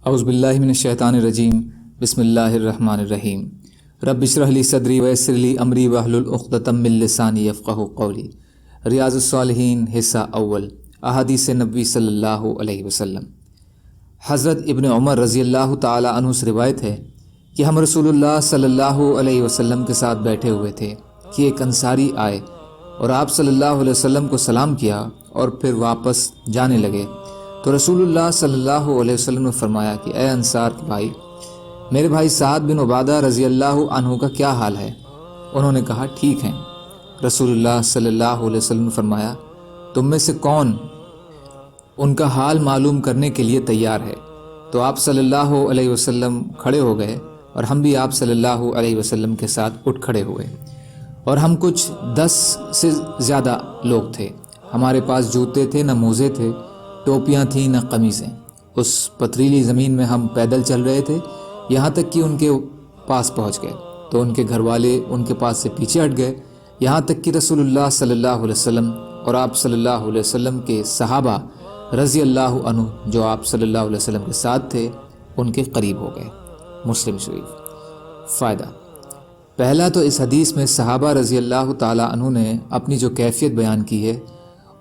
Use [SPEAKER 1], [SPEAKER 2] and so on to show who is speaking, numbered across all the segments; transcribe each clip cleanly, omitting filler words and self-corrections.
[SPEAKER 1] اعوذ باللہ من الشیطان الرجیم بسم اللہ الرحمن الرحیم رب اشرح لی صدری ویسر لی امری واحلل عقدۃ من لسانی یفقہوا قولی۔ ریاض الصالحین حصہ اول، احادیث نبوی صلی اللہ علیہ وسلم۔ حضرت ابن عمر رضی اللہ تعالی عنہ سے روایت ہے کہ ہم رسول اللہ صلی اللہ علیہ وسلم کے ساتھ بیٹھے ہوئے تھے کہ ایک انصاری آئے اور آپ صلی اللہ علیہ وسلم کو سلام کیا اور پھر واپس جانے لگے، تو رسول اللہ صلی اللہ علیہ وسلم نے فرمایا کہ اے انصار کے بھائی، میرے بھائی سعد بن عبادہ رضی اللہ عنہ کا کیا حال ہے؟ انہوں نے کہا ٹھیک ہیں۔ رسول اللہ صلی اللہ علیہ وسلم نے فرمایا تم میں سے کون ان کا حال معلوم کرنے کے لیے تیار ہے؟ تو آپ صلی اللہ علیہ وسلم کھڑے ہو گئے اور ہم بھی آپ صلی اللہ علیہ وسلم کے ساتھ اٹھ کھڑے ہوئے، اور ہم کچھ 10 سے زیادہ لوگ تھے۔ ہمارے پاس جوتے تھے نہ موزے تھے، ٹوپیاں تھیں نہ قمیصیں۔ اس پتریلی زمین میں ہم پیدل چل رہے تھے، یہاں تک کہ ان کے پاس پہنچ گئے تو ان کے گھر والے ان کے پاس سے پیچھے ہٹ گئے، یہاں تک کہ رسول اللہ صلی اللہ علیہ وسلم اور آپ صلی اللہ علیہ وسلم کے صحابہ رضی اللہ عنہ جو آپ صلی اللہ علیہ وسلم کے ساتھ تھے ان کے قریب ہو گئے۔ مسلم شریف۔ فائدہ پہلا تو اس حدیث میں صحابہ رضی اللہ تعالیٰ عنہ نے اپنی جو کیفیت بیان کی ہے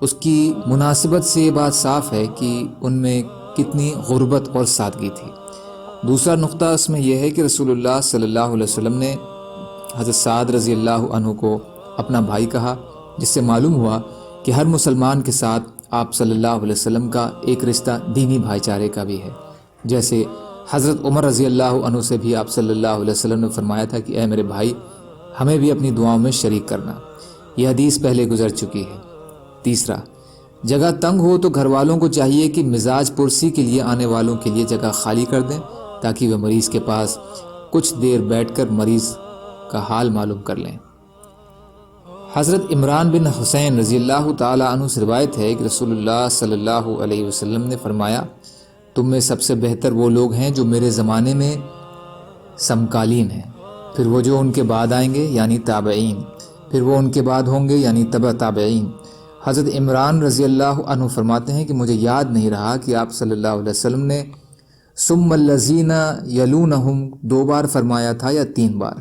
[SPEAKER 1] اس کی مناسبت سے یہ بات صاف ہے کہ ان میں کتنی غربت اور سادگی تھی۔ دوسرا نقطہ اس میں یہ ہے کہ رسول اللہ صلی اللہ علیہ وسلم نے حضرت سعد رضی اللہ عنہ کو اپنا بھائی کہا، جس سے معلوم ہوا کہ ہر مسلمان کے ساتھ آپ صلی اللہ علیہ وسلم کا ایک رشتہ دینی بھائی چارے کا بھی ہے، جیسے حضرت عمر رضی اللہ عنہ سے بھی آپ صلی اللہ علیہ وسلم نے فرمایا تھا کہ اے میرے بھائی، ہمیں بھی اپنی دعاؤں میں شریک کرنا۔ یہ حدیث پہلے گزر چکی ہے۔ تیسرا، جگہ تنگ ہو تو گھر والوں کو چاہیے کہ مزاج پرسی کے لیے آنے والوں کے لیے جگہ خالی کر دیں تاکہ وہ مریض کے پاس کچھ دیر بیٹھ کر مریض کا حال معلوم کر لیں۔ حضرت عمران بن حسین رضی اللہ تعالیٰ عنہ سے روایت ہے کہ رسول اللہ صلی اللہ علیہ وسلم نے فرمایا تم میں سب سے بہتر وہ لوگ ہیں جو میرے زمانے میں سمکالین ہیں، پھر وہ جو ان کے بعد آئیں گے یعنی تابعین، پھر وہ ان کے بعد ہوں گے یعنی تبع تابعین۔ حضرت عمران رضی اللہ عنہ فرماتے ہیں کہ مجھے یاد نہیں رہا کہ آپ صلی اللہ علیہ وسلم نے ثم الذین یلونہم 2 بار فرمایا تھا یا 3 بار۔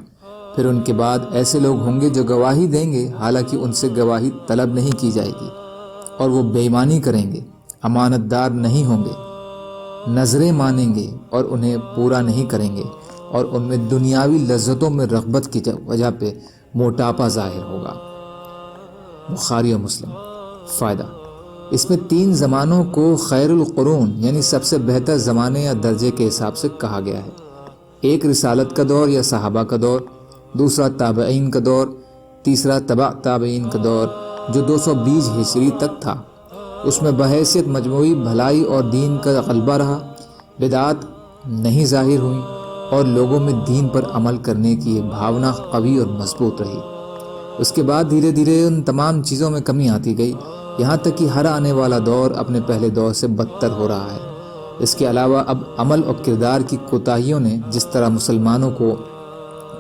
[SPEAKER 1] پھر ان کے بعد ایسے لوگ ہوں گے جو گواہی دیں گے حالانکہ ان سے گواہی طلب نہیں کی جائے گی، اور وہ بے ایمانی کریں گے، امانت دار نہیں ہوں گے، نظریں مانیں گے اور انہیں پورا نہیں کریں گے، اور ان میں دنیاوی لذتوں میں رغبت کی وجہ پہ موٹاپا ظاہر ہوگا۔ بخاری و مسلم۔ فائدہ اس میں 3 زمانوں کو خیر القرون یعنی سب سے بہتر زمانے یا درجے کے حساب سے کہا گیا ہے۔ ایک رسالت کا دور یا صحابہ کا دور، دوسرا تابعین کا دور، تیسرا تبع تابعین کا دور جو 220 ہجری تک تھا۔ اس میں بحیثیت مجموعی بھلائی اور دین کا غلبہ رہا، بدعات نہیں ظاہر ہوئیں اور لوگوں میں دین پر عمل کرنے کی بھاونا قوی اور مضبوط رہی۔ اس کے بعد دھیرے دھیرے ان تمام چیزوں میں کمی آتی گئی، یہاں تک کہ ہر آنے والا دور اپنے پہلے دور سے بدتر ہو رہا ہے۔ اس کے علاوہ اب عمل اور کردار کی کوتاہیوں نے جس طرح مسلمانوں کو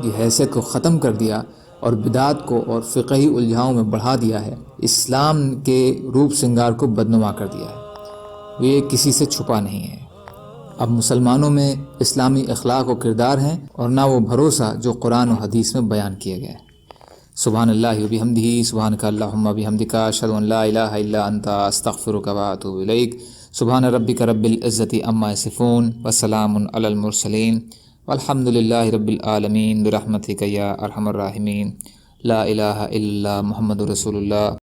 [SPEAKER 1] کی حیثیت کو ختم کر دیا اور بدعات کو اور فقہی الجھاؤں میں بڑھا دیا ہے، اسلام کے روپ سنگار کو بدنما کر دیا ہے، یہ کسی سے چھپا نہیں ہے۔ اب مسلمانوں میں اسلامی اخلاق و کردار ہیں اور نہ وہ بھروسہ جو قرآن و حدیث میں بیان کیا گیا ہے۔ سبحان اللہ و بحمدہ، سبحانک اللہم بحمدک، اشہد ان لا الہ الا انت، استغفرک و اتوب الیک۔ سبحان ربک رب العزۃ عما یصفون وسلام علی المرسلین والحمد للہ رب العالمین برحمتک یا ارحم الراحمین۔ لا الہ الا اللہ محمد رسول اللہ۔